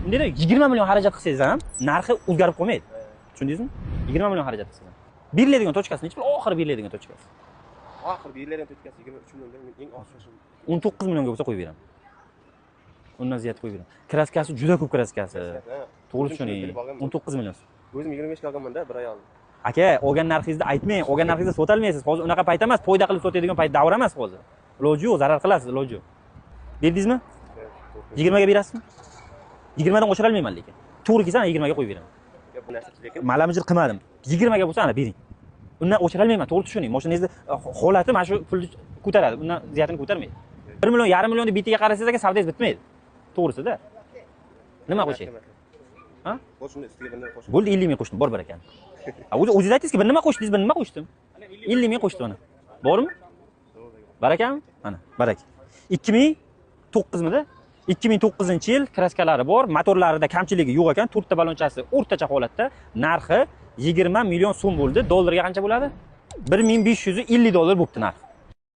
Undayda 20 million xarajat qilsangiz ham narxi o'zgarib qolmaydi. Tushundingizmi? 20 million xarajat qilsangiz. Beriladigan tochkasi nechi pul? Oxiri beriladigan tochkasi. Oxir beriladigan tochkasi 23 milliondan eng oxirgi 19 millionga bo'lsa qo'yib beraman. Undan ziyod qo'yib beraman. Kraskasi juda ko'p kraskasi. To'g'ri tushuning. 19 million. O'zim 25 ga olganman-da, bir oy oldin. Aka, olgan narxingizni aytmang. Olgan narxingizni sotolmaysiz. Hozir unaqa payt emas, foyda qilib sotadigan payt davr emas hozir. Iloji yo'q, zarar qilasiz, iloji yo'q. Berdingizmi? 20 ga berasizmi? 20 dan oshira olmayman lekin. To'g'ri kelsa 20 ga qo'yib beraman. Bu narsa lekin Malamijir qilmadim. 20 ga bo'lsa ana bering. Undan oshira olmayman, to'g'ri tushuning. Mashinangizni holati mana shu pulni ko'taradi. Undan ziyodini ko'tarmaydi. 1 million, yarim millionni bitiga qarasangiz aka savdongiz bitmaydi. To'g'risida. Nima qo'shay? Ha? Qo'shimni ustiga bundan qo'shib. Bo'ldi 50 ming qo'shdim, bor barakan. O'zingiz aytdingizki, bir nima qo'shdingiz, bir nima qo'shdim? 50 ming qo'shdim mana. Bormi? Barakanmi? Mana, barak. 2009mida 2009-yil kraskalari bor, motorlarida kamchiligi yo'q ekan, 4 ta balonchasi o'rtacha holatda, narxi 20 million so'm bo'ldi. Dollarga qancha bo'ladi? $1550 bo'libdi narxi.